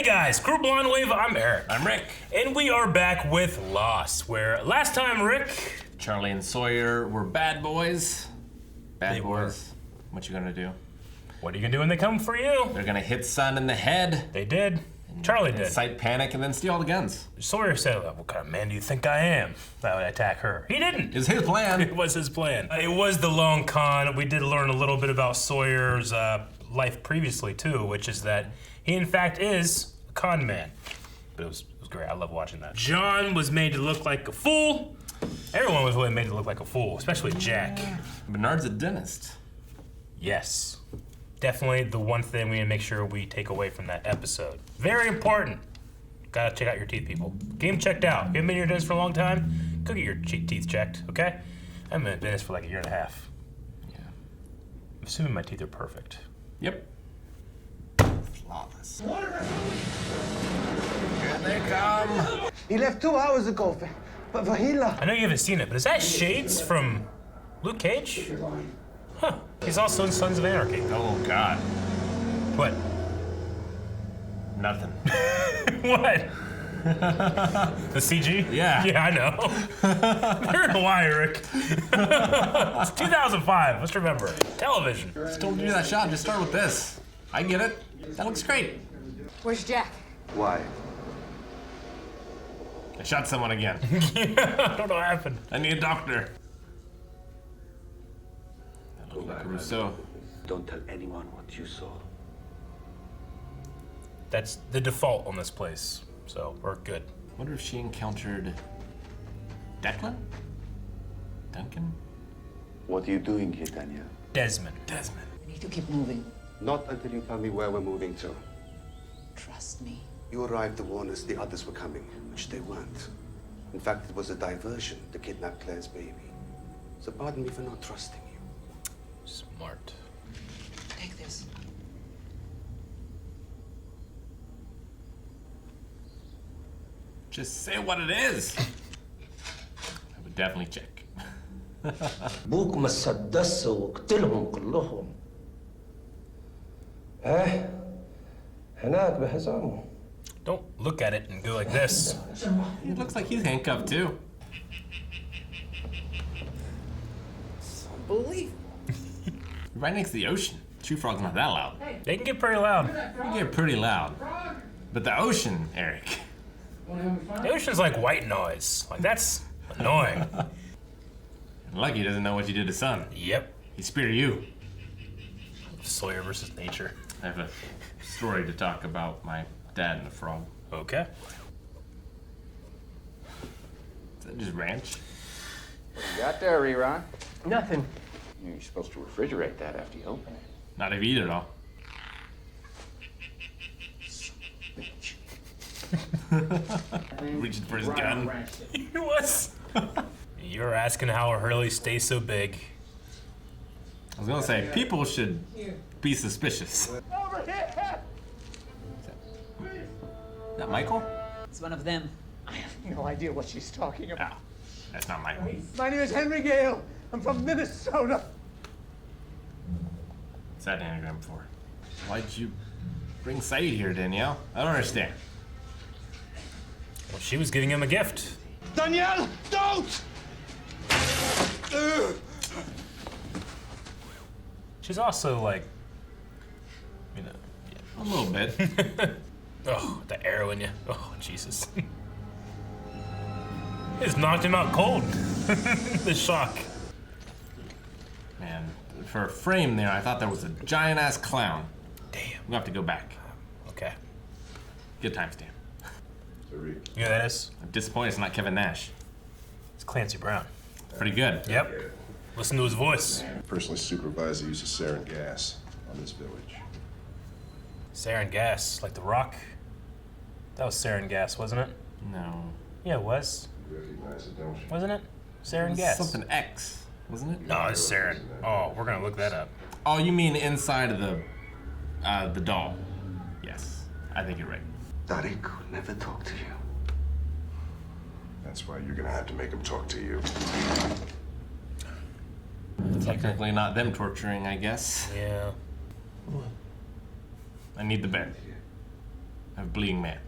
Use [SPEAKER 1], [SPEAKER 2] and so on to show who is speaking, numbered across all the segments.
[SPEAKER 1] Hey guys, Crew Blonde Wave, I'm Eric.
[SPEAKER 2] I'm Rick.
[SPEAKER 1] And we are back with Lost, where last time, Rick...
[SPEAKER 2] Charlie and Sawyer were bad boys. Bad boys. What you gonna do?
[SPEAKER 1] What are you gonna do when they come for you?
[SPEAKER 2] They're gonna hit Sun in the head.
[SPEAKER 1] They did. Charlie did.
[SPEAKER 2] Incite panic and then steal the guns.
[SPEAKER 1] Sawyer said, what kind of man do you think I am? That would attack her. He didn't.
[SPEAKER 2] It was his plan.
[SPEAKER 1] It was his plan. It was the long con. We did learn a little bit about Sawyer's life previously too, which is that he in fact is a con man. But it was great. I love watching that. John was made to look like a fool. Everyone was really made to look like a fool, especially Jack.
[SPEAKER 2] Bernard's a dentist.
[SPEAKER 1] Yes. Definitely the one thing we need to make sure we take away from that episode. Very important. Gotta check out your teeth, people. Get them checked out. If you haven't been to your dentist for a long time, go get your teeth checked, okay? I haven't been to the dentist for like a year and a half.
[SPEAKER 2] Yeah.
[SPEAKER 1] I'm assuming my teeth are perfect.
[SPEAKER 2] Yep. Flawless. Here they come.
[SPEAKER 3] He left 2 hours ago, but Vahila.
[SPEAKER 1] I know you haven't seen it, but is that Shades from Luke Cage? Huh. He's also in Sons of Anarchy.
[SPEAKER 2] Oh, God.
[SPEAKER 1] What?
[SPEAKER 2] Nothing.
[SPEAKER 1] What? The CG?
[SPEAKER 2] Yeah.
[SPEAKER 1] Yeah, I know. You're in Hawaii, Rick. It's 2005. Let's remember. Television.
[SPEAKER 2] Just don't do that shot. Just start with this. I get it. That looks great.
[SPEAKER 4] Where's Jack?
[SPEAKER 3] Why?
[SPEAKER 2] I shot someone again.
[SPEAKER 1] I don't know what happened.
[SPEAKER 2] I need a doctor. That looks like Rousseau.
[SPEAKER 5] Don't tell anyone what you saw.
[SPEAKER 1] That's the default on this place, so we're good.
[SPEAKER 2] Wonder if she encountered Declan? Duncan?
[SPEAKER 5] What are you doing here, Daniel?
[SPEAKER 1] Desmond.
[SPEAKER 4] We need to keep moving.
[SPEAKER 5] Not until you tell me where we're moving to.
[SPEAKER 4] Trust me.
[SPEAKER 5] You arrived to warn us the others were coming, which they weren't. In fact, it was a diversion to kidnap Claire's baby. So pardon me for not trusting you.
[SPEAKER 1] Smart.
[SPEAKER 4] Take this.
[SPEAKER 2] Just say what it is. I would definitely check.
[SPEAKER 6] بوك ما تصدس وقتلهم كلهم. هناك بحزامه.
[SPEAKER 1] Don't look at it and go like this.
[SPEAKER 2] It looks like he's handcuffed too.
[SPEAKER 4] It's unbelievable.
[SPEAKER 2] Right next to the ocean. True Frog's not that loud.
[SPEAKER 1] They can get pretty loud.
[SPEAKER 2] They get pretty loud. But the ocean, Eric.
[SPEAKER 1] The ocean's like white noise. Like, that's annoying.
[SPEAKER 2] Lucky he doesn't know what you did to Sun.
[SPEAKER 1] Yep.
[SPEAKER 2] He speared you.
[SPEAKER 1] Sawyer versus nature.
[SPEAKER 2] I have a story to talk about my dad and the frog.
[SPEAKER 1] Okay.
[SPEAKER 2] Is that just ranch?
[SPEAKER 7] What you got there, Rerun?
[SPEAKER 6] Nothing.
[SPEAKER 7] You're supposed to refrigerate that after you open it.
[SPEAKER 2] Not if you eat it all. Reaching for his gun.
[SPEAKER 1] He was. You're asking how Hurley stays so big.
[SPEAKER 2] I was gonna say, people should be suspicious.
[SPEAKER 3] Over here!
[SPEAKER 2] Is that Michael?
[SPEAKER 4] It's one of them.
[SPEAKER 3] I have no idea what she's talking about.
[SPEAKER 2] Ah, that's not Michael.
[SPEAKER 3] My name is Henry Gale. I'm from Minnesota.
[SPEAKER 2] What's that anagram for? Why'd you bring Saeed here, Danielle? I don't understand.
[SPEAKER 1] Well, she was giving him a gift.
[SPEAKER 3] Danielle, don't!
[SPEAKER 1] She's also like, you know,
[SPEAKER 2] A little bit.
[SPEAKER 1] oh, the arrow in you. Oh, Jesus. It just knocked him out cold. The shock.
[SPEAKER 2] Man, for a frame there, I thought there was a giant-ass clown.
[SPEAKER 1] Damn.
[SPEAKER 2] We'll have to go back.
[SPEAKER 1] Okay.
[SPEAKER 2] Good timestamp.
[SPEAKER 1] You know who that is?
[SPEAKER 2] I'm disappointed it's not Kevin Nash.
[SPEAKER 1] It's Clancy Brown.
[SPEAKER 2] Pretty good.
[SPEAKER 1] Yep. Listen to his voice.
[SPEAKER 8] Personally supervise the use of sarin gas on this village.
[SPEAKER 1] Sarin gas, like The Rock. That was sarin gas, wasn't it?
[SPEAKER 2] No.
[SPEAKER 1] Yeah, it was.
[SPEAKER 8] You recognize it, don't you?
[SPEAKER 1] Wasn't it? Sarin gas.
[SPEAKER 2] Something X, wasn't it?
[SPEAKER 1] No, it's sarin. Oh, we're gonna look that up.
[SPEAKER 2] Oh, you mean inside of the doll? Yes, I think you're right.
[SPEAKER 5] Tariq would never talk to you.
[SPEAKER 8] That's why you're gonna have to make him talk to you.
[SPEAKER 2] Technically not them torturing, I guess.
[SPEAKER 1] Yeah.
[SPEAKER 2] I need the bed. I have a bleeding man.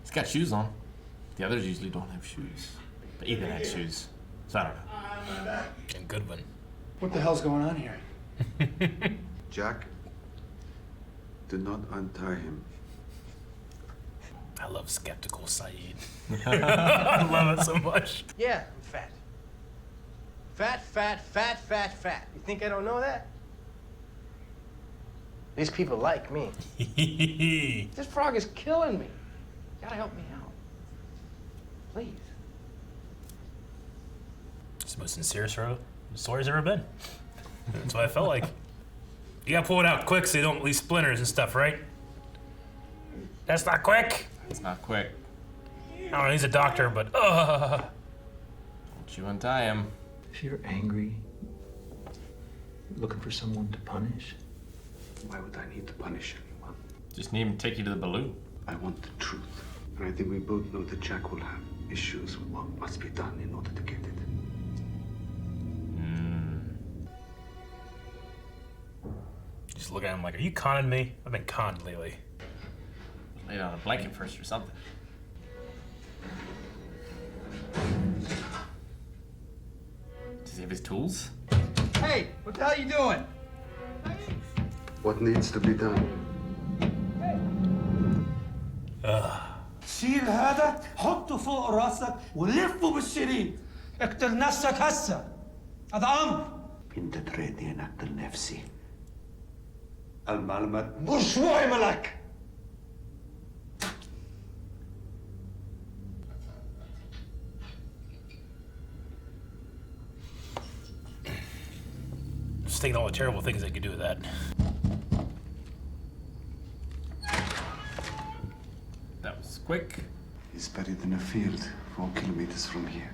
[SPEAKER 2] He's got shoes on. The others usually don't have shoes. But Ethan had shoes. So I don't know.
[SPEAKER 1] And good one.
[SPEAKER 9] What the hell's going on here?
[SPEAKER 5] Jack, do not untie him.
[SPEAKER 1] I love skeptical Saeed. I love it so much.
[SPEAKER 10] Yeah, I'm fat. Fat. You think I don't know that? These people like me. This frog is killing me. You gotta help me out. Please.
[SPEAKER 1] It's the most sincere Sawyer's ever been. That's what I felt like. You gotta pull it out quick so you don't leave splinters and stuff, right? That's not quick.
[SPEAKER 2] It's not quick.
[SPEAKER 1] I don't know, he's a doctor, but
[SPEAKER 2] Don't you untie him.
[SPEAKER 9] If you're angry, looking for someone to punish,
[SPEAKER 5] Why would I need to punish anyone?
[SPEAKER 2] Just need him to take you to the balloon.
[SPEAKER 5] I want the truth. And I think we both know that Jack will have issues with what must be done in order to get it.
[SPEAKER 1] just look at him like, are you conning me? I've been conned lately.
[SPEAKER 2] Lay down a blanket first or something. Does he have his tools?
[SPEAKER 10] Hey, what the hell are you doing?
[SPEAKER 5] What needs to be done?
[SPEAKER 11] شيل هذا حطه فوق راسك ولفه بالشريط اقتل نفسك هسه هذا امر
[SPEAKER 5] انت تريدني ان اقتل نفسي المعلومات مش مهمة لك
[SPEAKER 1] Just thinking all the terrible things they could do with that.
[SPEAKER 2] That was quick.
[SPEAKER 5] He's buried in a field 4 kilometers from here.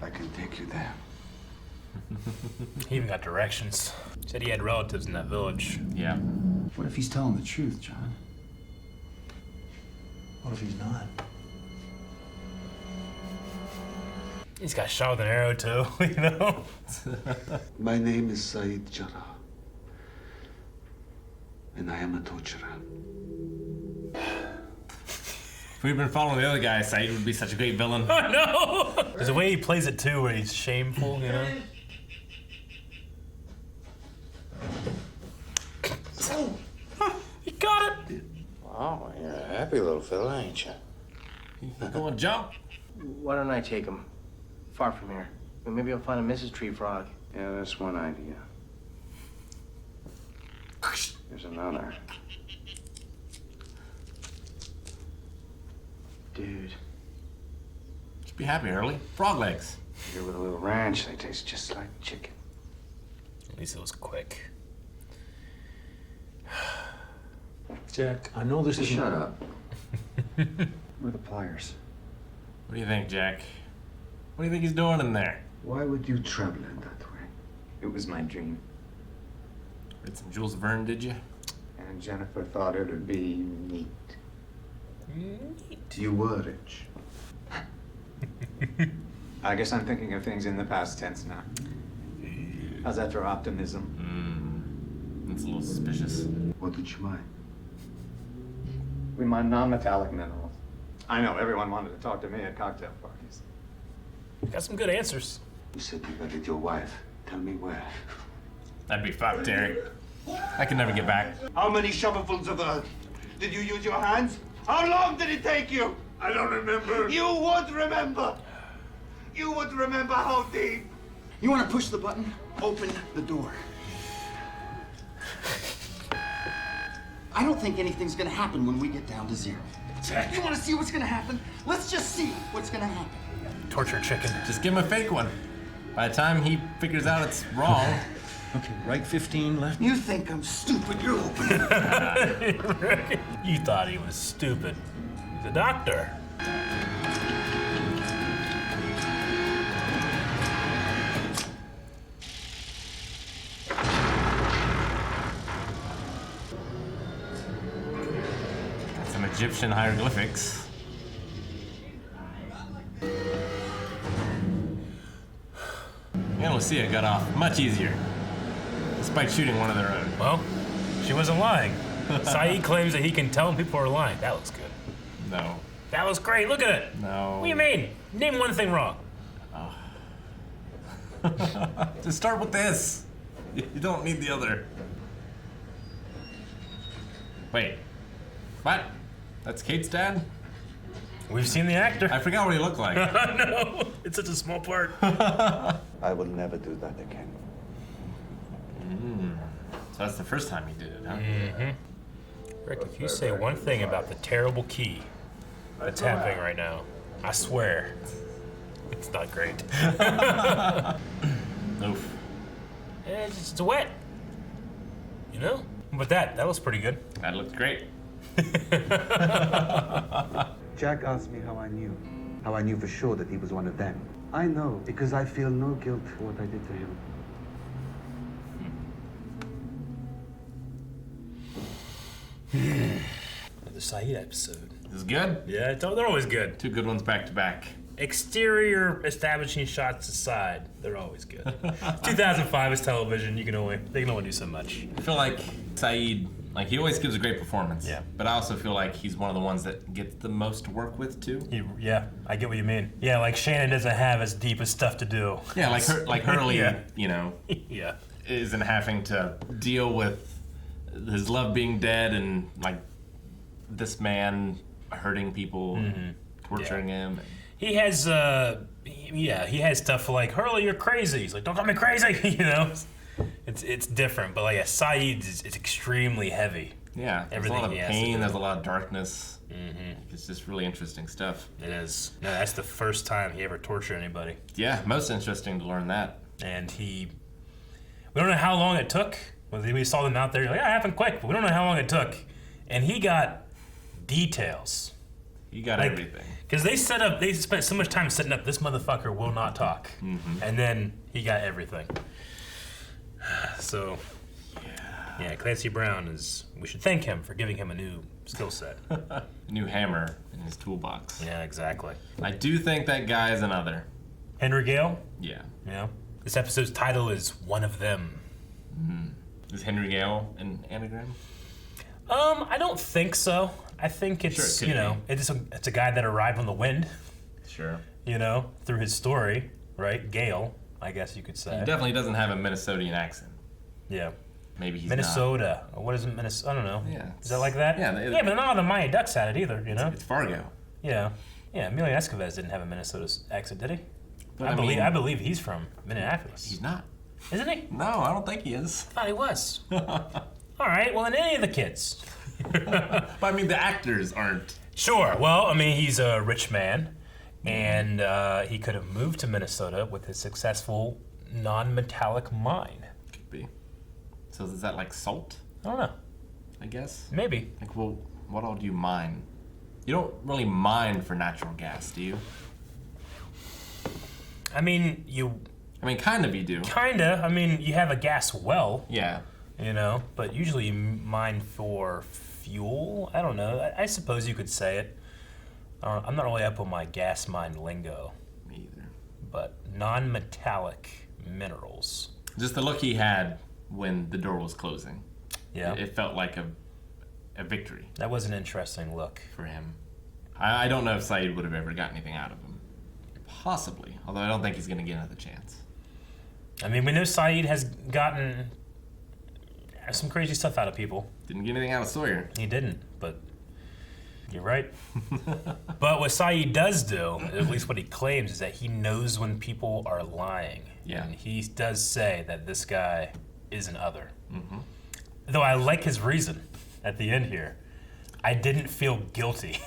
[SPEAKER 5] I can take you there.
[SPEAKER 1] He even got directions. Said he had relatives in that village.
[SPEAKER 2] Yeah.
[SPEAKER 9] what if he's telling the truth, John? What if he's not?
[SPEAKER 1] He's got shot with an arrow too, you know?
[SPEAKER 5] My name is Saeed Jarrah. And I am a torturer.
[SPEAKER 2] If we'd been following the other guy, Saeed would be such a great villain.
[SPEAKER 1] I know! There's a way he plays it too, where he's shameful, you know? He got it!
[SPEAKER 10] Oh, you're a happy little fella, ain't you?
[SPEAKER 2] You going to jump?
[SPEAKER 10] Why don't I take him? Far from here. Maybe I'll find a Mrs. Tree Frog.
[SPEAKER 7] Yeah, that's one idea. There's another.
[SPEAKER 10] Dude.
[SPEAKER 2] Just be happy, Early. Frog legs.
[SPEAKER 7] Here with a little ranch, they taste just like chicken.
[SPEAKER 1] At least it was quick.
[SPEAKER 9] Jack, I know this is
[SPEAKER 7] Shut up. Where are the pliers?
[SPEAKER 2] What do you think, Jack? What do you think he's doing in there?
[SPEAKER 5] Why would you travel in that way?
[SPEAKER 7] It was my dream.
[SPEAKER 2] Read some Jules Verne, did you?
[SPEAKER 7] And Jennifer thought it would be neat.
[SPEAKER 5] You were rich.
[SPEAKER 12] I guess I'm thinking of things in the past tense now. How's that for optimism?
[SPEAKER 2] That's a little suspicious.
[SPEAKER 5] What did you mind?
[SPEAKER 12] We mine non-metallic minerals. I know, everyone wanted to talk to me at cocktail parties.
[SPEAKER 1] Got some good answers.
[SPEAKER 5] You said you buried your wife. Tell me where.
[SPEAKER 2] That'd be fucked, Terry. I could never get back.
[SPEAKER 3] How many shovelfuls of earth? Did you use your hands? How long did it take you? I don't remember. You would remember. You would remember how deep.
[SPEAKER 11] You want to push the button? Open the door. I don't think anything's gonna happen when we get down to zero.
[SPEAKER 1] Jack.
[SPEAKER 11] You want to see what's gonna happen? Let's just see what's gonna happen.
[SPEAKER 1] Torture chicken.
[SPEAKER 2] Just give him a fake one. By the time he figures out it's wrong.
[SPEAKER 9] Okay, right 15, left.
[SPEAKER 11] You think I'm stupid? You're opening.
[SPEAKER 1] You thought he was stupid. He's a doctor.
[SPEAKER 2] Got some Egyptian hieroglyphics. And Lucia got off much easier, despite shooting one of their own.
[SPEAKER 1] Well, She wasn't lying. Saeed claims that he can tell when people are lying. That looks good.
[SPEAKER 2] No.
[SPEAKER 1] That was great. Look at it.
[SPEAKER 2] No.
[SPEAKER 1] What do you mean? Name one thing wrong.
[SPEAKER 2] Just start with this. You don't need the other. Wait. What? That's Kate's dad?
[SPEAKER 1] We've seen the actor.
[SPEAKER 2] I forgot what he looked like.
[SPEAKER 1] No, it's such a small part.
[SPEAKER 5] I will never do that again.
[SPEAKER 2] So that's the first time he did it, huh?
[SPEAKER 1] Rick, if you say one thing about the terrible key that's happening right now, I swear, it's not great.
[SPEAKER 2] Oof.
[SPEAKER 1] It's wet. You know? But that was pretty good.
[SPEAKER 2] That looked great.
[SPEAKER 5] Jack asked me how I knew for sure that he was one of them. I know because I feel no guilt for what I did to him.
[SPEAKER 1] The Saeed episode.
[SPEAKER 2] This is good?
[SPEAKER 1] Yeah, they're always good.
[SPEAKER 2] 2 good ones back to back.
[SPEAKER 1] Exterior establishing shots aside, they're always good. 2005 is television. They can only do so much.
[SPEAKER 2] I feel like Saeed, like he always gives a great performance.
[SPEAKER 1] Yeah.
[SPEAKER 2] But I also feel like he's one of the ones that gets the most to work with too.
[SPEAKER 1] Yeah, I get what you mean. Yeah, like Shannon doesn't have as deep as stuff to do.
[SPEAKER 2] Yeah, like Hurley, you know,
[SPEAKER 1] yeah,
[SPEAKER 2] isn't having to deal with his love being dead and like this man hurting people, torturing him.
[SPEAKER 1] He has, he has stuff like, Hurley, you're crazy. He's like, don't call me crazy, you know? It's different, but like, yeah, Saeed is extremely heavy.
[SPEAKER 2] Yeah, there's a lot of pain, there's a lot of darkness. It's just really interesting stuff.
[SPEAKER 1] It is. No, that's the first time he ever tortured anybody.
[SPEAKER 2] Yeah, most interesting to learn that.
[SPEAKER 1] And we don't know how long it took. We saw them out there, like, yeah, it happened quick, but we don't know how long it took. And he got details.
[SPEAKER 2] He got everything.
[SPEAKER 1] Because they spent so much time setting up, this motherfucker will not talk. And then he got everything. So, yeah, Clancy Brown we should thank him for giving him a new skill set.
[SPEAKER 2] New hammer in his toolbox.
[SPEAKER 1] Yeah, exactly.
[SPEAKER 2] I do think that guy is another.
[SPEAKER 1] Henry Gale?
[SPEAKER 2] Yeah.
[SPEAKER 1] Yeah. This episode's title is One of Them.
[SPEAKER 2] Is Henry Gale an anagram?
[SPEAKER 1] I don't think so. I think it's,
[SPEAKER 2] Sure, it could be.
[SPEAKER 1] it's a guy that arrived on the wind.
[SPEAKER 2] Sure.
[SPEAKER 1] You know, through his story, right? Gale, I guess you could say.
[SPEAKER 2] He definitely doesn't have a Minnesotian accent.
[SPEAKER 1] Yeah.
[SPEAKER 2] Maybe he's
[SPEAKER 1] Minnesota. What is it, Minnesota? I don't know.
[SPEAKER 2] Yeah.
[SPEAKER 1] Is that like that?
[SPEAKER 2] Yeah.
[SPEAKER 1] Yeah, but not all the Mighty Ducks had it either, you know?
[SPEAKER 2] It's Fargo.
[SPEAKER 1] Yeah. Yeah, Emilio Estevez didn't have a Minnesota accent, did he?
[SPEAKER 2] But
[SPEAKER 1] I believe he's from Minneapolis.
[SPEAKER 2] He's not.
[SPEAKER 1] Isn't he?
[SPEAKER 2] No, I don't think he is.
[SPEAKER 1] I thought he was. All right, well, then any of the kids.
[SPEAKER 2] But I mean, the actors aren't.
[SPEAKER 1] Sure. Well, I mean, he's a rich man, and he could have moved to Minnesota with his successful non-metallic mine.
[SPEAKER 2] Could be. So is that like salt?
[SPEAKER 1] I don't know.
[SPEAKER 2] I guess.
[SPEAKER 1] Maybe.
[SPEAKER 2] Like, well, what all do you mine? You don't really mine for natural gas, do you?
[SPEAKER 1] I mean,
[SPEAKER 2] kind of you do.
[SPEAKER 1] Kinda. I mean, you have a gas well.
[SPEAKER 2] Yeah.
[SPEAKER 1] You know, but usually you mine for fuel. I don't know. I suppose you could say it. I'm not really up on my gas mine lingo.
[SPEAKER 2] Me either.
[SPEAKER 1] But non-metallic minerals.
[SPEAKER 2] Just the look he had when the door was closing.
[SPEAKER 1] Yeah.
[SPEAKER 2] It felt like a victory.
[SPEAKER 1] That was an interesting look.
[SPEAKER 2] For him. I don't know if Saeed would have ever got anything out of him. Possibly. Although I don't think he's going to get another chance.
[SPEAKER 1] I mean, we know Saeed has gotten some crazy stuff out of people.
[SPEAKER 2] Didn't get anything out of Sawyer.
[SPEAKER 1] He didn't, but you're right. But what Saeed does do, at least what he claims, is that he knows when people are lying.
[SPEAKER 2] Yeah.
[SPEAKER 1] And he does say that this guy is an other. Though I like his reason at the end here. I didn't feel guilty.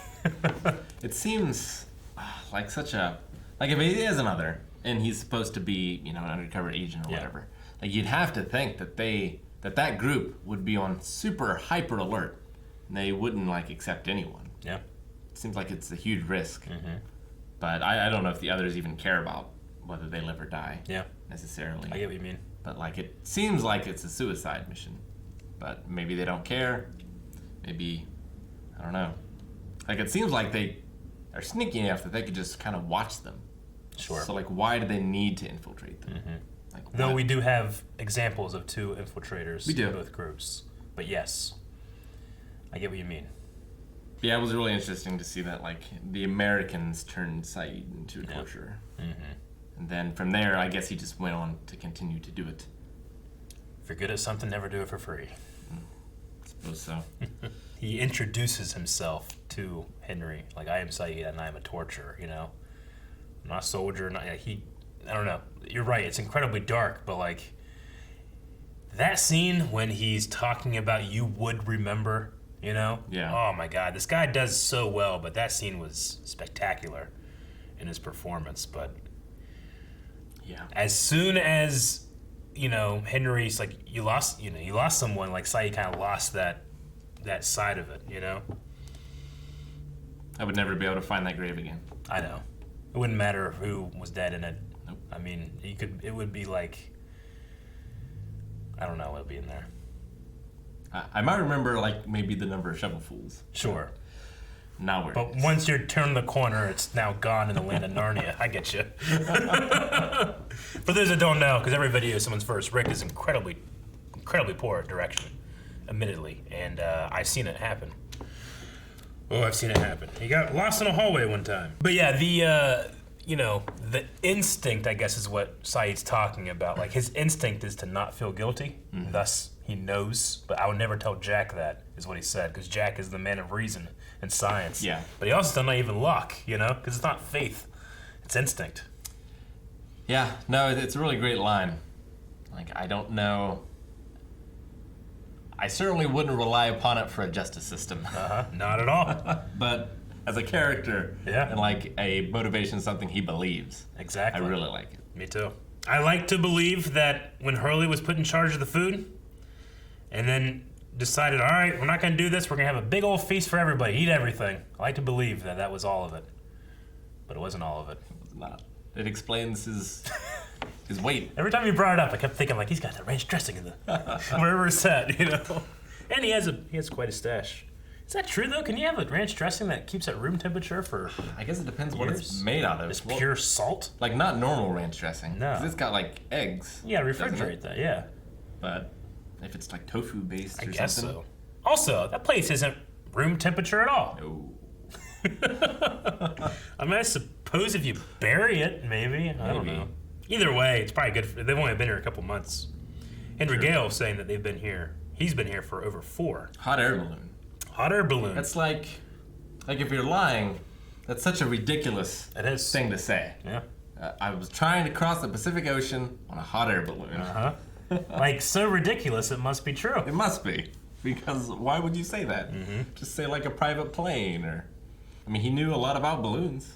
[SPEAKER 2] It seems like such a... Like, if he is another, and he's supposed to be, you know, an undercover agent or whatever, like, you'd have to think that that group would be on super hyper alert. And they wouldn't, like, accept anyone.
[SPEAKER 1] Yeah.
[SPEAKER 2] It seems like it's a huge risk. But I don't know if the others even care about whether they live or die.
[SPEAKER 1] Yeah.
[SPEAKER 2] Necessarily.
[SPEAKER 1] I get what you mean.
[SPEAKER 2] But, like, it seems like it's a suicide mission. But maybe they don't care. Maybe, I don't know. Like, it seems like they are sneaky enough that they could just kind of watch them.
[SPEAKER 1] Sure.
[SPEAKER 2] So, like, why do they need to infiltrate them? Like,
[SPEAKER 1] Though we do have examples of 2 infiltrators
[SPEAKER 2] We do.
[SPEAKER 1] in both groups. But yes, I get what you mean.
[SPEAKER 2] Yeah, it was really interesting to see that, like, the Americans turned Saeed into a torturer. And then from there, I guess he just went on to continue to do it.
[SPEAKER 1] If you're good at something, never do it for free.
[SPEAKER 2] I suppose so.
[SPEAKER 1] He introduces himself to Henry, like, I am Saeed and I am a torturer, you know? I'm not a soldier, I don't know. You're right, it's incredibly dark, but, like, that scene when he's talking about you would remember, you know?
[SPEAKER 2] Yeah.
[SPEAKER 1] Oh my God, this guy does so well, but that scene was spectacular in his performance. But
[SPEAKER 2] yeah,
[SPEAKER 1] as soon as, you know, Henry's like, you lost someone, like Saeed kind of lost that side of it, you know?
[SPEAKER 2] I would never be able to find that grave again.
[SPEAKER 1] I know. It wouldn't matter who was dead in it.
[SPEAKER 2] Nope.
[SPEAKER 1] I mean, it would be like, I don't know what would be in there.
[SPEAKER 2] I might remember, like, maybe the number of shovelfuls.
[SPEAKER 1] Sure.
[SPEAKER 2] Now where
[SPEAKER 1] But once you turn the corner, it's now gone in the land of Narnia. I get you. For those that don't know, because every video is someone's first, Rick is incredibly poor at direction, admittedly, and I've seen it happen. Oh, I've seen it happen. He got lost in a hallway one time. But yeah, the instinct, I guess, is what Saeed's talking about. Like, his instinct is to not feel guilty, thus he knows. But I would never tell Jack that, is what he said, because Jack is the man of reason and science.
[SPEAKER 2] Yeah.
[SPEAKER 1] But he also does not even luck, you know, because it's not faith, it's instinct.
[SPEAKER 2] Yeah, no, it's a really great line. Like, I don't know. I certainly wouldn't rely upon it for a justice system.
[SPEAKER 1] Not at all.
[SPEAKER 2] But as a character,
[SPEAKER 1] yeah,
[SPEAKER 2] and like a motivation, something he believes.
[SPEAKER 1] Exactly.
[SPEAKER 2] I really like it.
[SPEAKER 1] Me too. I like to believe that when Hurley was put in charge of the food, and then decided, all right, we're not going to do this, we're going to have a big old feast for everybody, eat everything. I like to believe that was all of it. But it wasn't all of it.
[SPEAKER 2] It was not. It explains his weight.
[SPEAKER 1] Every time you brought it up, I kept thinking, like, he's got the ranch dressing in the wherever it's at, you know? And he has quite a stash. Is that true, though? Can you have a ranch dressing that keeps at room temperature for
[SPEAKER 2] I guess it depends
[SPEAKER 1] years?
[SPEAKER 2] what it's made out of.
[SPEAKER 1] It's pure salt?
[SPEAKER 2] Like, not normal ranch dressing.
[SPEAKER 1] No.
[SPEAKER 2] 'Cause it's got, like, eggs.
[SPEAKER 1] Yeah, refrigerate that, yeah.
[SPEAKER 2] But if it's, like, tofu-based or
[SPEAKER 1] I guess
[SPEAKER 2] something.
[SPEAKER 1] so. Also, that place isn't room temperature at all.
[SPEAKER 2] No.
[SPEAKER 1] I mean, I suppose if you bury it, maybe. I don't know. Either way, it's probably good. They've only been here a couple months. Henry Gale saying that they've been here. He's been here for over 4.
[SPEAKER 2] Hot air balloon.
[SPEAKER 1] Hot air balloon.
[SPEAKER 2] That's like if you're lying, that's such a ridiculous thing to say.
[SPEAKER 1] Yeah.
[SPEAKER 2] I was trying to cross the Pacific Ocean on a hot air balloon.
[SPEAKER 1] Like, so ridiculous, it must be true.
[SPEAKER 2] It must be. Because why would you say that? Just say like a private plane or... I mean, he knew a lot about balloons.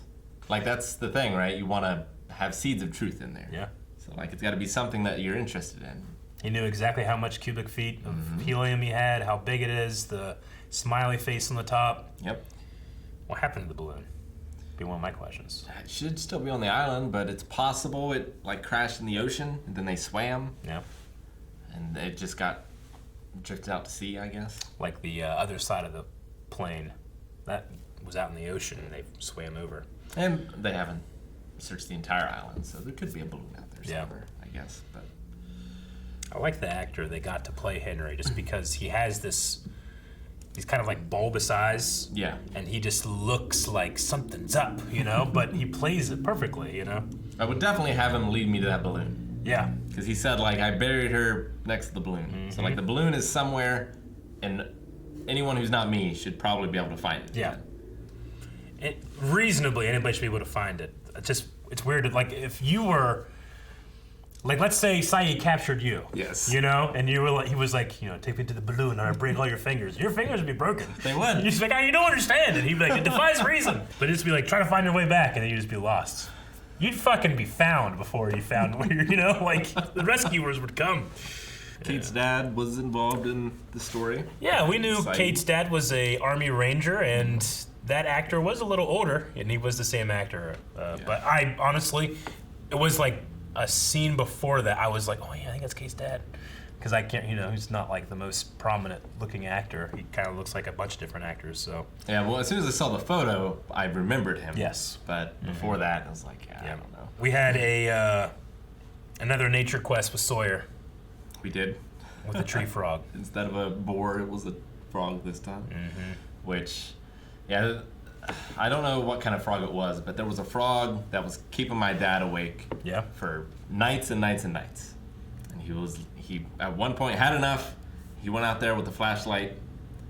[SPEAKER 2] Like, that's the thing, right? You want to have seeds of truth in there.
[SPEAKER 1] Yeah.
[SPEAKER 2] So, like, it's got to be something that you're interested in.
[SPEAKER 1] He knew exactly how much cubic feet of helium he had, how big it is, the smiley face on the top.
[SPEAKER 2] Yep.
[SPEAKER 1] What happened to the balloon? Be one of my questions.
[SPEAKER 2] It should still be on the island, but it's possible it, like, crashed in the ocean, and then they swam.
[SPEAKER 1] Yeah.
[SPEAKER 2] And it just got drifted out to sea, I guess.
[SPEAKER 1] Like the other side of the plane. That was out in the ocean, and they swam over.
[SPEAKER 2] And they haven't searched the entire island, so there could be a balloon out there somewhere, I guess. But
[SPEAKER 1] I like the actor they got to play Henry, just because he has this, he's kind of like bulbous eyes.
[SPEAKER 2] Yeah.
[SPEAKER 1] And he just looks like something's up, you know, but he plays it perfectly, you know?
[SPEAKER 2] I would definitely have him lead me to that balloon.
[SPEAKER 1] Yeah.
[SPEAKER 2] Because he said, like, I buried her next to the balloon. So, like, the balloon is somewhere, and anyone who's not me should probably be able to find it.
[SPEAKER 1] Yeah. Reasonably, anybody should be able to find it. It's weird to, like, if you were, like, let's say Saeed captured you.
[SPEAKER 2] Yes.
[SPEAKER 1] You know, and you were like, he was like, you know, take me to the balloon and I'll break all your fingers. Your fingers would be broken.
[SPEAKER 2] They would.
[SPEAKER 1] You'd just be like, oh, you don't understand. And he'd be like, it defies reason. But it'd just be like, try to find your way back, and then you'd just be lost. You'd fucking be found before you found where you're, you know, like, the rescuers would come.
[SPEAKER 2] Kate's dad was involved in the story.
[SPEAKER 1] Yeah, we knew
[SPEAKER 2] Saeed.
[SPEAKER 1] Kate's dad was a Army Ranger, and that actor was a little older, and he was the same actor. But I, honestly, it was like a scene before that, I was like, oh yeah, I think that's Kate's dad. Because I can't, you know, he's not like the most prominent looking actor. He kind of looks like a bunch of different actors, so.
[SPEAKER 2] Yeah, well, as soon as I saw the photo, I remembered him.
[SPEAKER 1] Yes.
[SPEAKER 2] But before that, I was like, I don't know.
[SPEAKER 1] We had another nature quest with Sawyer.
[SPEAKER 2] We did.
[SPEAKER 1] with a tree frog.
[SPEAKER 2] Instead of a boar, it was a frog this time.
[SPEAKER 1] Mm-hmm.
[SPEAKER 2] Which, yeah, I don't know what kind of frog it was, but there was a frog that was keeping my dad awake.
[SPEAKER 1] Yeah.
[SPEAKER 2] For nights and nights and nights. And he at one point had enough. He went out there with the flashlight.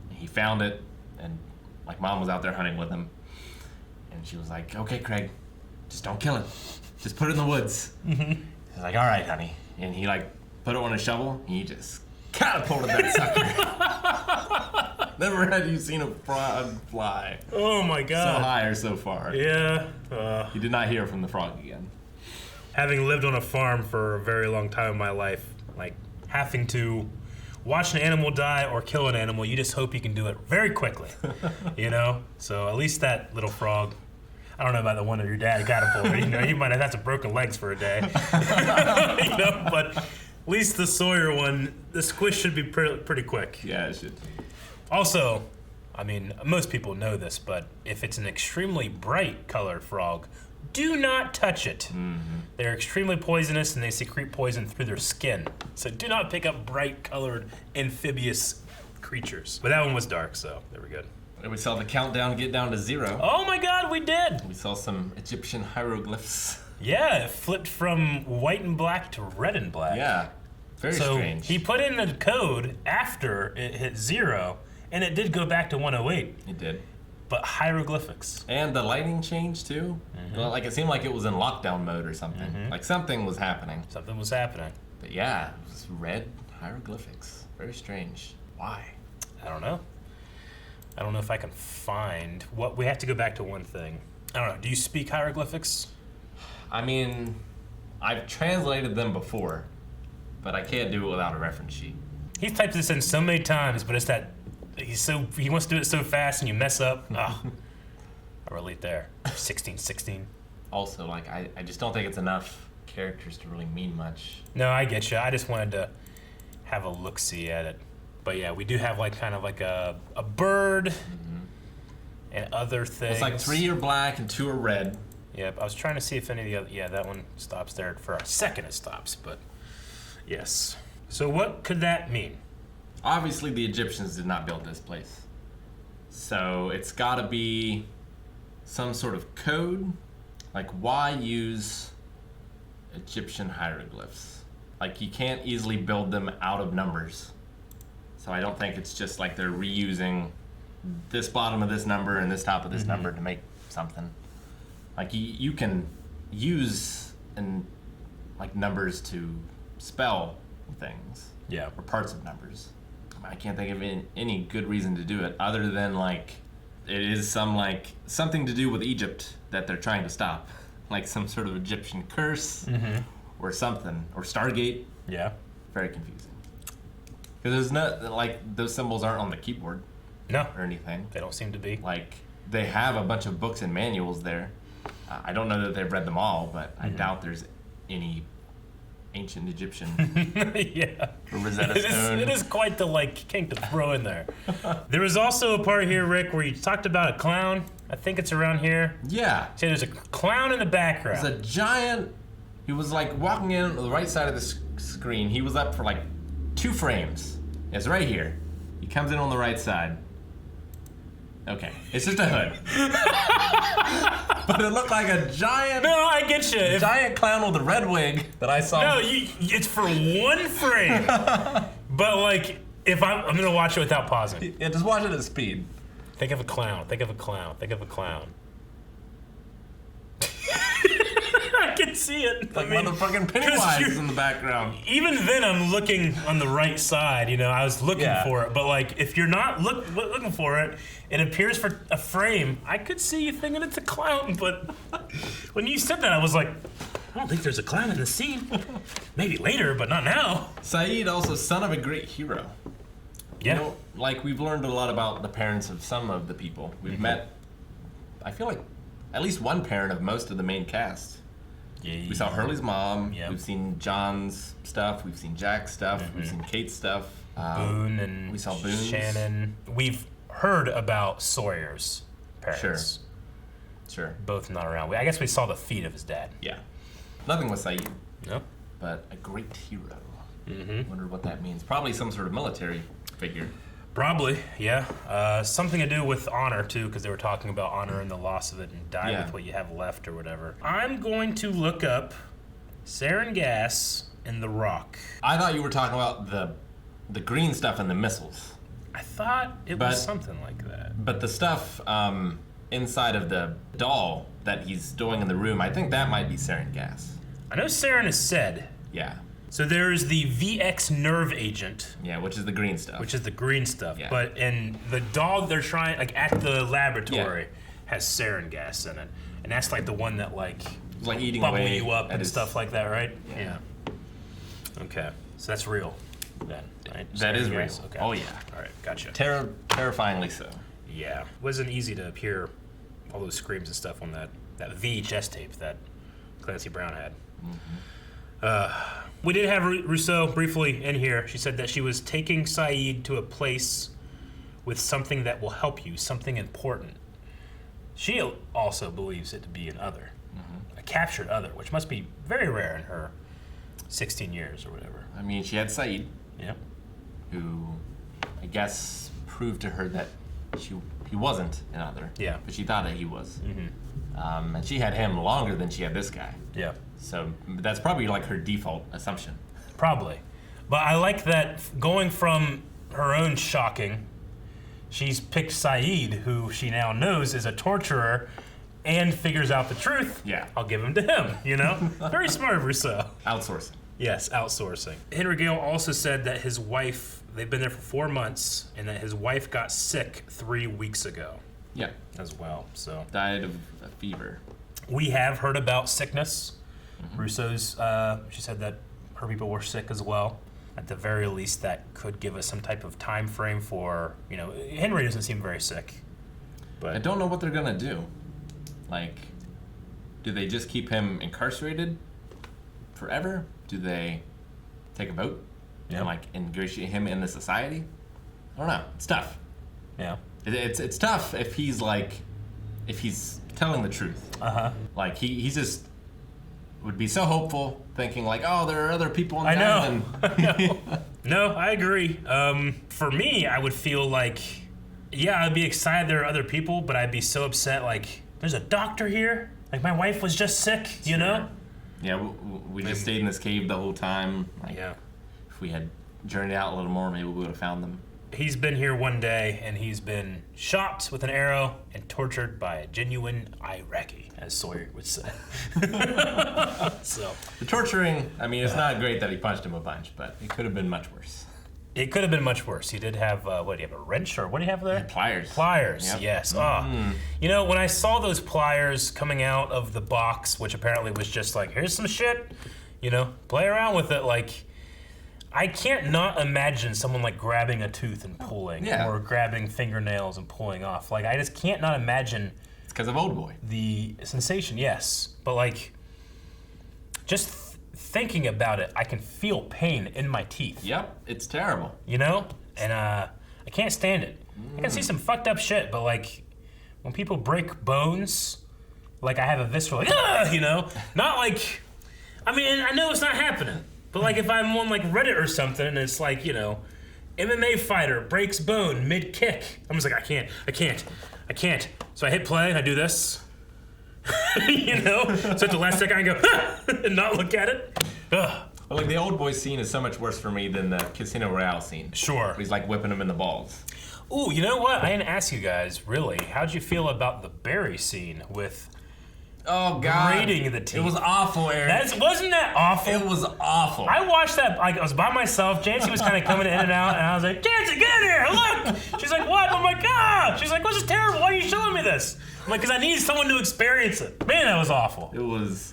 [SPEAKER 2] And he found it, and like Mom was out there hunting with him, and she was like, "Okay, Craig, just don't kill it. Just put it in the woods."
[SPEAKER 1] Mm-hmm.
[SPEAKER 2] He's like, "All right, honey." And he like put it on a shovel, and he just catapulted that sucker. Never had you seen a frog fly.
[SPEAKER 1] Oh my God.
[SPEAKER 2] So high or so far.
[SPEAKER 1] Yeah.
[SPEAKER 2] You did not hear from the frog again.
[SPEAKER 1] Having lived on a farm for a very long time in my life, like having to watch an animal die or kill an animal, you just hope you can do it very quickly, you know? So at least that little frog, I don't know about the one that your dad catapulted, you know, he might have had some broken legs for a day, you know, but at least the Sawyer one, the squish should be pretty quick.
[SPEAKER 2] Yeah, it should.
[SPEAKER 1] Also, I mean, most people know this, but if it's an extremely bright colored frog, do not touch it.
[SPEAKER 2] Mm-hmm.
[SPEAKER 1] They're extremely poisonous and they secrete poison through their skin. So do not pick up bright colored amphibious creatures. But that one was dark, so they were good.
[SPEAKER 2] And we saw the countdown get down to 0.
[SPEAKER 1] Oh my God, we did!
[SPEAKER 2] We saw some Egyptian hieroglyphs.
[SPEAKER 1] Yeah, it flipped from white and black to red and black.
[SPEAKER 2] Yeah, very strange.
[SPEAKER 1] So he put in the code after it hit 0, and it did go back to 108.
[SPEAKER 2] It did.
[SPEAKER 1] But hieroglyphics.
[SPEAKER 2] And the lighting changed too.
[SPEAKER 1] Mm-hmm.
[SPEAKER 2] Well, like it seemed like it was in lockdown mode or something.
[SPEAKER 1] Mm-hmm.
[SPEAKER 2] Like something was happening.
[SPEAKER 1] Something was happening.
[SPEAKER 2] But yeah, it was red hieroglyphics. Very strange. Why?
[SPEAKER 1] I don't know. I don't know if I can find what. We have to go back to one thing. I don't know. Do you speak hieroglyphics?
[SPEAKER 2] I mean, I've translated them before, but I can't do it without a reference sheet.
[SPEAKER 1] He's typed this in so many times, but it's that he wants to do it so fast and you mess up. Oh, I relate there. 1616.
[SPEAKER 2] Also, like I just don't think it's enough characters to really mean much.
[SPEAKER 1] No, I get you. I just wanted to have a look-see at it. But yeah, we do have like kind of like a bird and other things.
[SPEAKER 2] It's like 3 are black and 2 are red.
[SPEAKER 1] Yep, I was trying to see if any of the other, yeah, that one stops there for a second it stops, but yes. So what could that mean?
[SPEAKER 2] Obviously the Egyptians did not build this place. So it's gotta be some sort of code. Like why use Egyptian hieroglyphs? Like you can't easily build them out of numbers. So I don't think it's just like they're reusing this bottom of this number and this top of this number to make something. Like you can use like numbers to spell things.
[SPEAKER 1] Yeah.
[SPEAKER 2] Or parts of numbers. I can't think of any good reason to do it other than like it is something to do with Egypt that they're trying to stop. Like some sort of Egyptian curse or something. Or Stargate.
[SPEAKER 1] Yeah.
[SPEAKER 2] Very confusing. Because there's no, like, those symbols aren't on the keyboard.
[SPEAKER 1] No.
[SPEAKER 2] Or anything.
[SPEAKER 1] They don't seem to be.
[SPEAKER 2] Like, they have a bunch of books and manuals there. I don't know that they've read them all, but I doubt there's any ancient Egyptian
[SPEAKER 1] yeah.
[SPEAKER 2] or Rosetta Stone.
[SPEAKER 1] It is quite the, like, kink to throw in there. There was also a part here, Rick, where you talked about a clown. I think it's around here.
[SPEAKER 2] Yeah.
[SPEAKER 1] See, there's a clown in the background.
[SPEAKER 2] There's a giant, he was, like, walking in on the right side of the screen. He was up for, like, 2 frames. It's right here. He comes in on the right side. Okay, it's just a hood. But it looked like a giant...
[SPEAKER 1] No, I get you.
[SPEAKER 2] Giant clown with a red wig that I saw.
[SPEAKER 1] No, it's for 1 frame. But, like, if I'm gonna watch it without pausing.
[SPEAKER 2] Yeah, just watch it at speed.
[SPEAKER 1] Think of a clown. Think of a clown. Think of a clown. I can see it.
[SPEAKER 2] Like motherfucking Pennywise in the background.
[SPEAKER 1] Even then, I'm looking on the right side. You know, I was looking for it. But like, if you're not looking for it, it appears for a frame. I could see you thinking it's a clown, but when you said that, I was like, I don't think there's a clown in the scene. Maybe later, but not now.
[SPEAKER 2] Saeed, also son of a great hero.
[SPEAKER 1] Yeah.
[SPEAKER 2] You know, like we've learned a lot about the parents of some of the people. We've met, I feel like, at least one parent of most of the main cast.
[SPEAKER 1] Yeah.
[SPEAKER 2] We saw Hurley's mom.
[SPEAKER 1] Yep.
[SPEAKER 2] We've seen John's stuff. We've seen Jack's stuff. We've seen Kate's stuff.
[SPEAKER 1] Boone and
[SPEAKER 2] we saw Boone's.
[SPEAKER 1] Shannon. We've heard about Sawyer's parents.
[SPEAKER 2] Sure.
[SPEAKER 1] Both not around. I guess we saw the feet of his dad.
[SPEAKER 2] Yeah. Nothing with Saeed.
[SPEAKER 1] No.
[SPEAKER 2] But a great hero. Wonder what that means. Probably some sort of military figure.
[SPEAKER 1] Probably, yeah. Something to do with honor, too, because they were talking about honor and the loss of it and die with what you have left or whatever. I'm going to look up sarin gas in The Rock.
[SPEAKER 2] I thought you were talking about the green stuff and the missiles.
[SPEAKER 1] I thought it was something like that.
[SPEAKER 2] But the stuff inside of the doll that he's storing in the room, I think that might be sarin gas.
[SPEAKER 1] I know sarin is said.
[SPEAKER 2] Yeah.
[SPEAKER 1] So there's the VX nerve agent.
[SPEAKER 2] Yeah, which is the green stuff.
[SPEAKER 1] Which is the green stuff.
[SPEAKER 2] Yeah.
[SPEAKER 1] But in the doll they're trying, like at the laboratory, has sarin gas in it. And that's like the one that like
[SPEAKER 2] eating
[SPEAKER 1] bubble
[SPEAKER 2] away
[SPEAKER 1] you up and
[SPEAKER 2] his...
[SPEAKER 1] stuff like that, right? Yeah. Okay. So that's real then, right?
[SPEAKER 2] That is real.
[SPEAKER 1] Okay.
[SPEAKER 2] Oh yeah.
[SPEAKER 1] All right, gotcha.
[SPEAKER 2] Terrifyingly so.
[SPEAKER 1] Yeah. It wasn't easy to hear all those screams and stuff on that VHS tape that Clancy Brown had. We did have Rousseau briefly in here. She said that she was taking Saeed to a place with something that will help you, something important. She also believes it to be an other, a captured other, which must be very rare in her 16 years or whatever.
[SPEAKER 2] I mean, she had Saeed, who I guess proved to her that he wasn't an other.
[SPEAKER 1] Yeah.
[SPEAKER 2] But she thought that he was. And she had him longer than she had this guy.
[SPEAKER 1] Yeah.
[SPEAKER 2] So that's probably like her default assumption.
[SPEAKER 1] Probably. But I like that going from her own shocking, she's picked Saeed, who she now knows is a torturer, and figures out the truth.
[SPEAKER 2] Yeah.
[SPEAKER 1] I'll give him to him, you know? Very smart of Rousseau.
[SPEAKER 2] Outsourcing.
[SPEAKER 1] Yes, outsourcing. Henry Gale also said that his wife, they've been there for 4 months, and that his wife got sick 3 weeks ago.
[SPEAKER 2] Yeah.
[SPEAKER 1] As well, so.
[SPEAKER 2] Died of a fever.
[SPEAKER 1] We have heard about sickness. Rousseau's, she said that her people were sick as well. At the very least, that could give us some type of time frame for, you know, Henry doesn't seem very sick. But
[SPEAKER 2] I don't know what they're gonna do. Like, do they just keep him incarcerated forever? Do they take a vote and like ingratiate him into society? I don't know. It's tough.
[SPEAKER 1] Yeah.
[SPEAKER 2] It's tough if he's telling the truth. Like he's just would be so hopeful, thinking like, oh, there are other people on the island.
[SPEAKER 1] I know. No, I agree. For me, I would feel like, yeah, I'd be excited there are other people, but I'd be so upset like, there's a doctor here? Like my wife was just sick, you know?
[SPEAKER 2] Yeah, we just stayed in this cave the whole time. Like,
[SPEAKER 1] yeah.
[SPEAKER 2] If we had journeyed out a little more, maybe we would have found them.
[SPEAKER 1] He's been here one day, and he's been shot with an arrow and tortured by a genuine Iraqi, as Sawyer would say. So
[SPEAKER 2] the torturing, I mean, it's not great that he punched him a bunch, but it could have been much worse.
[SPEAKER 1] It could have been much worse. He did have, what do you have, a wrench, or what do you have there?
[SPEAKER 2] Pliers.
[SPEAKER 1] Pliers,
[SPEAKER 2] Yep.
[SPEAKER 1] yes. You know, when I saw those pliers coming out of the box, which apparently was just like, here's some shit, you know, play around with it, like, I can't not imagine someone like grabbing a tooth and pulling, or grabbing fingernails and pulling off. Like, I just can't not imagine.
[SPEAKER 2] It's because of Old Boy.
[SPEAKER 1] The sensation, yes. But like, just thinking about it, I can feel pain in my teeth.
[SPEAKER 2] Yep, it's terrible.
[SPEAKER 1] You know? And I can't stand it. I can see some fucked up shit, but like, when people break bones, like I have a visceral, like, you know? Not like, I mean, I know it's not happening. But like if I'm on like Reddit or something and it's like, you know, MMA fighter breaks bone mid-kick. I'm just like, I can't. So I hit play, I do this. You know? So at the last second I go, and not look at it. Ugh.
[SPEAKER 2] Well, like the Old Boy scene is so much worse for me than the Casino Royale scene.
[SPEAKER 1] Sure.
[SPEAKER 2] Where he's like whipping him in the balls.
[SPEAKER 1] Ooh, you know what? I didn't ask you guys, really. How'd you feel about the Barry scene with grating the teeth?
[SPEAKER 2] It was awful, Eric.
[SPEAKER 1] Wasn't that awful?
[SPEAKER 2] It was awful.
[SPEAKER 1] I watched that, like, I was by myself. Jancy was kind of coming in and out, and I was like, Jancy, get here, look! She's like, what? I'm like, ah! She's like, this is terrible. Why are you showing me this? I'm like, because I need someone to experience it. Man, that was awful.
[SPEAKER 2] It was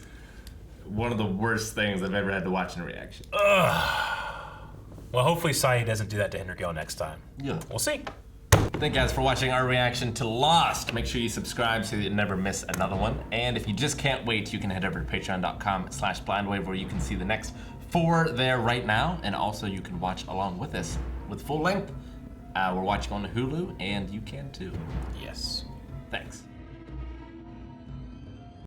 [SPEAKER 2] one of the worst things I've ever had to watch in a reaction.
[SPEAKER 1] Well, hopefully Saeed doesn't do that to Henry Gale next time.
[SPEAKER 2] Yeah.
[SPEAKER 1] We'll see.
[SPEAKER 2] Thank you guys for watching our reaction to Lost. Make sure you subscribe so that you never miss another one. And if you just can't wait, you can head over to patreon.com/blindwave where you can see the next 4 there right now. And also you can watch along with us with full length. We're watching on Hulu and you can too.
[SPEAKER 1] Yes.
[SPEAKER 2] Thanks.